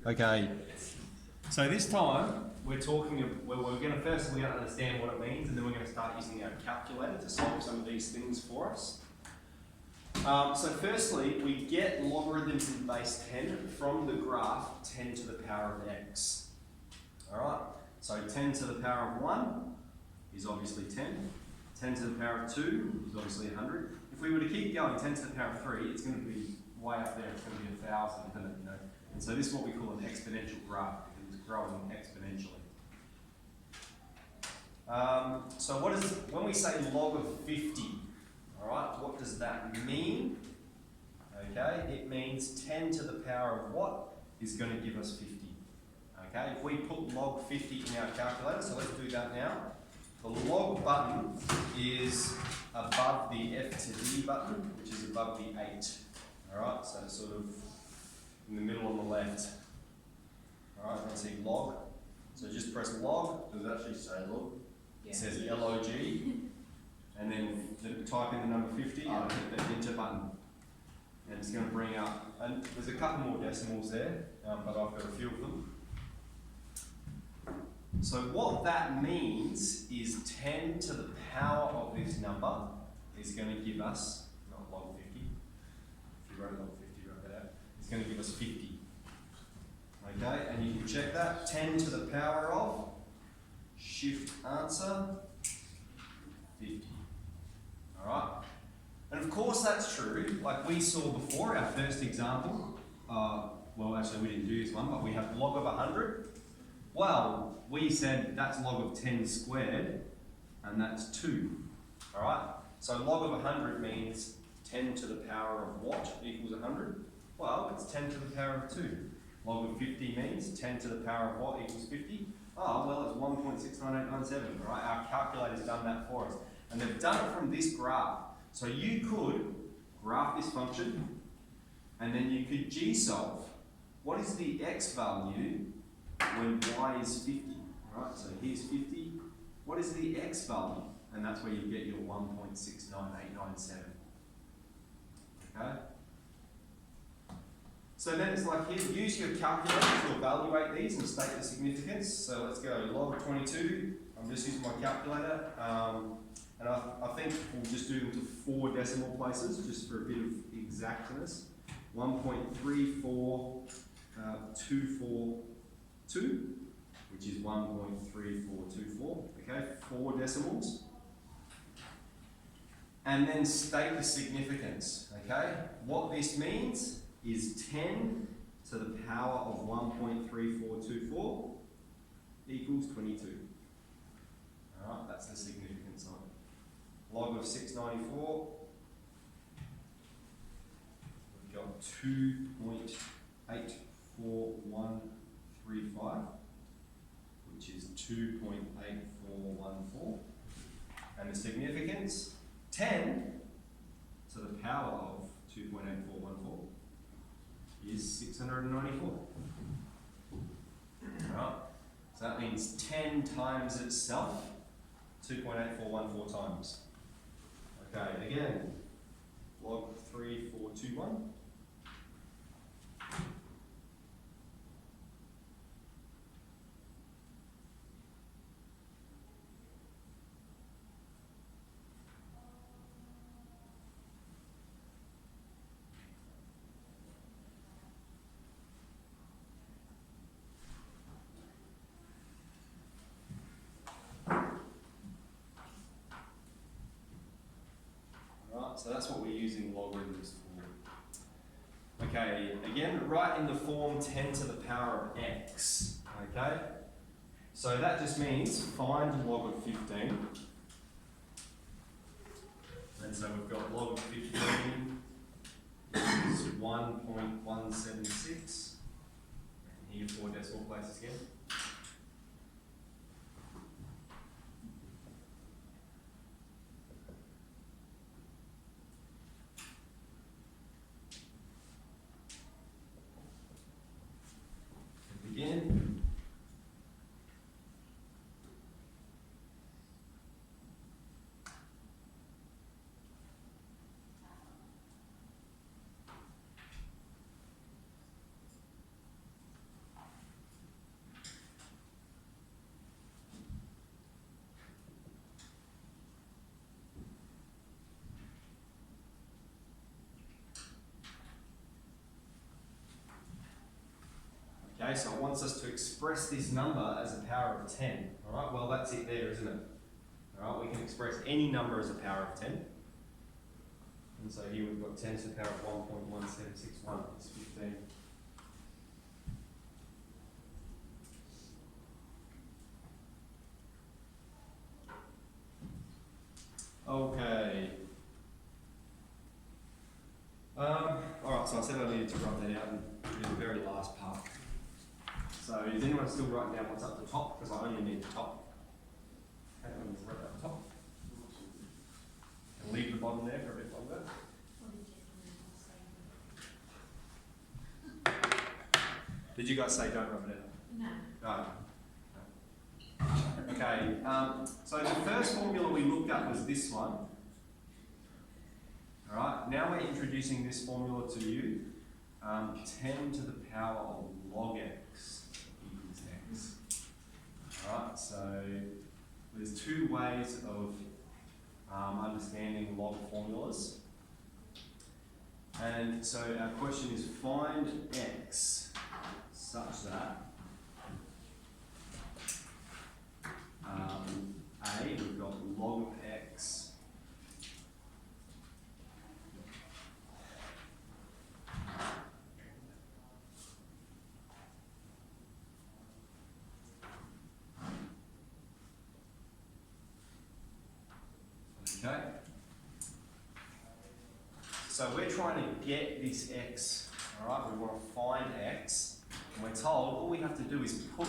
Okay, so this time we're going to first understand what it means, and then we're going to start using our calculator to solve some of these things for us. So firstly, we get logarithms in base 10 from the graph 10 to the power of x. Alright, so 10 to the power of 1 is obviously 10. 10 to the power of 2 is obviously 100. If we were to keep going 10 to the power of 3, it's going to be way up there, it's going to be 1,000, isn't it? You know? And so this is what we call an exponential graph, because it's growing exponentially. So when we say log of 50, alright, what does that mean? Okay, it means 10 to the power of what is going to give us 50. Okay, if we put log 50 in our calculator, so let's do that now. The log button is above the F to D button, which is above the 8. Alright, so it's sort of in the middle on the left. Alright, you can see log. So just press log. Does it actually say log? Yeah. It says LOG. And then type in the number 50 and hit the enter button. And it's going to bring up, and there's a couple more decimals there, but I've got a few of them. So what that means is 10 to the power of this number is going to give us, not log 50, if you wrote log 50, write that out, it's going to give us 50. Okay, and you can check that, 10 to the power of, shift answer, 50. Alright, and of course that's true, like we saw before, our first example, well actually we didn't do this one, but we have log of 100. Well, we said that's log of 10 squared, and that's 2. Alright? So log of 100 means 10 to the power of what equals 100? Well, it's 10 to the power of 2. Log of 50 means 10 to the power of what equals 50? Oh, well, it's 1.69897. Right? Our calculator's done that for us. And they've done it from this graph. So you could graph this function, and then you could g-solve. What is the x value when y is 50? Right, so here's 50. What is the x value? And that's where you get your 1.69897. Okay? So then it's like here, use your calculator to evaluate these and state the significance. So let's go log 22. I'm just using my calculator. And I think we'll just do them to 4 decimal places, just for a bit of exactness. 1.34242, which is 1.3424, okay, 4 decimals. And then state the significance, okay? What this means is 10 to the power of 1.3424 equals 22. All right, that's the significance on it. Log of 694, we've got 2.84135, which is 2.8414. And the significance, 10 to the power of 2.8414 is 694. Alright, so that means 10 times itself, 2.8414 times. Okay, again, log 3421. So that's what we're using logarithms for. Okay, again, write in the form 10 to the power of x. Okay? So that just means find log of 15. And so we've got log of 15 is 1.176. And here 4 decimal places again. Again. Okay, so it wants us to express this number as a power of 10. All right, well, that's it there, isn't it? All right, we can express any number as a power of 10. And so here we've got 10 to the power of 1.1761 is 15. Okay. Alright, so I said I needed to write that out and do the very last part. So is anyone still writing down what's up the top? Because I only need the top. Okay, let me write up the top. And leave the bottom there for a bit longer. Did you guys say don't rub it out? No. Okay, so the first formula we looked at was this one. Alright, now we're introducing this formula to you. 10 to the power of log x equals x. Alright, so there's two ways of understanding log formulas. And so our question is find x such that A, we've got log of x okay. So we're trying to get this x, alright, we want to find x, and we're told all we have to do is put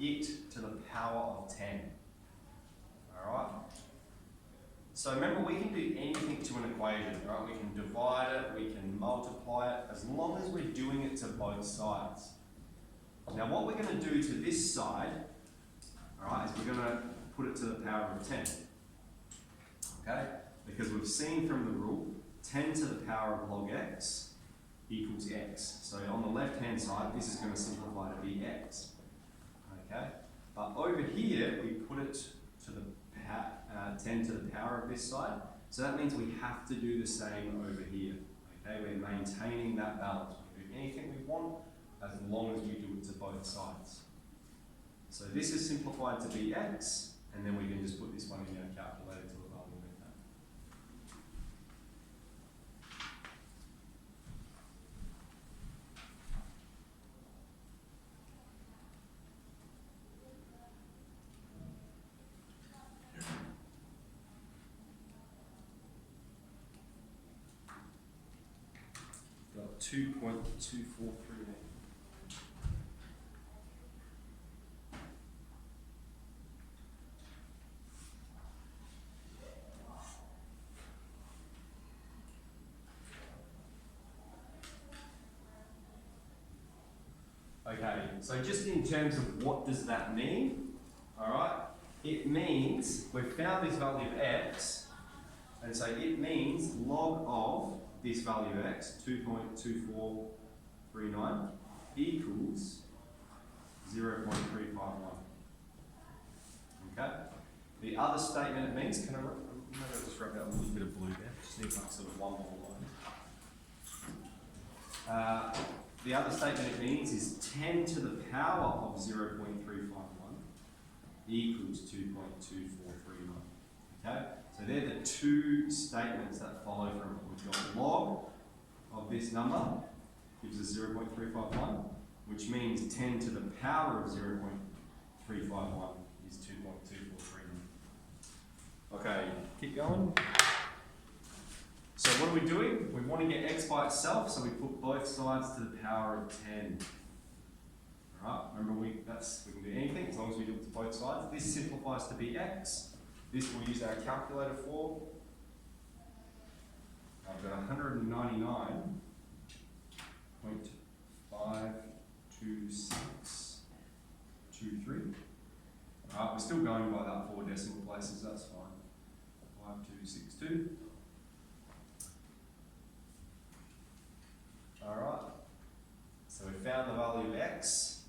it to the power of 10. Alright? So remember, we can do anything to an equation, right? We can divide it, we can multiply it, as long as we're doing it to both sides. Now what we're going to do to this side, alright, is we're going to put it to the power of 10. Okay? Because we've seen from the rule, 10 to the power of log x equals x. So on the left hand side, this is going to simplify to be x. Okay? But over here, we put it to the 10 to the power of this side. So that means we have to do the same over here. Okay? We're maintaining that balance. We can do anything we want as long as we do it to both sides. So this is simplified to be x, and then we can just put this one in our calculator to evaluate that. Got 2.243. Okay, so just in terms of what does that mean, alright, it means we've found this value of x, and so it means log of this value of x, 2.2439, equals 0.351. Okay? The other statement it means, can I maybe just rub out a little bit of blue there, just need like sort of one more line. The other statement it means is 10 to the power of 0.351 equals 2.2439. Okay? So they're the two statements that follow from it. We've got log of this number gives us 0.351, which means 10 to the power of 0.351 is 2.2439. Okay, keep going. So what are we doing? We want to get x by itself, so we put both sides to the power of 10. Alright, remember we can do anything as long as we do it to both sides. This simplifies to be x. This we'll use our calculator for. I've got 199.52623. Alright, we're still going by that 4 decimal places, that's fine. 5262. Alright, so we found the value of x,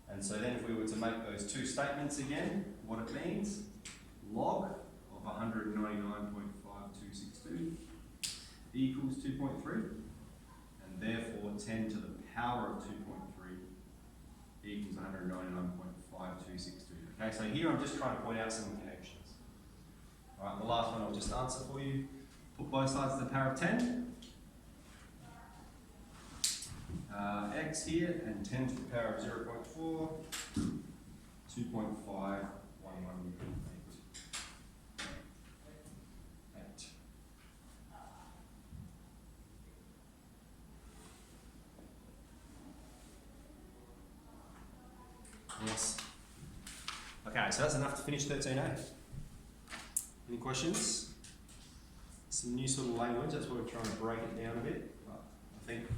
and so then if we were to make those two statements again, what it means, log of 199.5262 equals 2.3, and therefore 10 to the power of 2.3 799.5262. Okay, so here I'm just trying to point out some connections. Alright, the last one I'll just answer for you. Put both sides to the power of 10. X here, and 10 to the power of 0.4, 2.51188. Yes. Okay, so that's enough to finish 13A. Any questions? Some new sort of language, that's why we're trying to break it down a bit. I think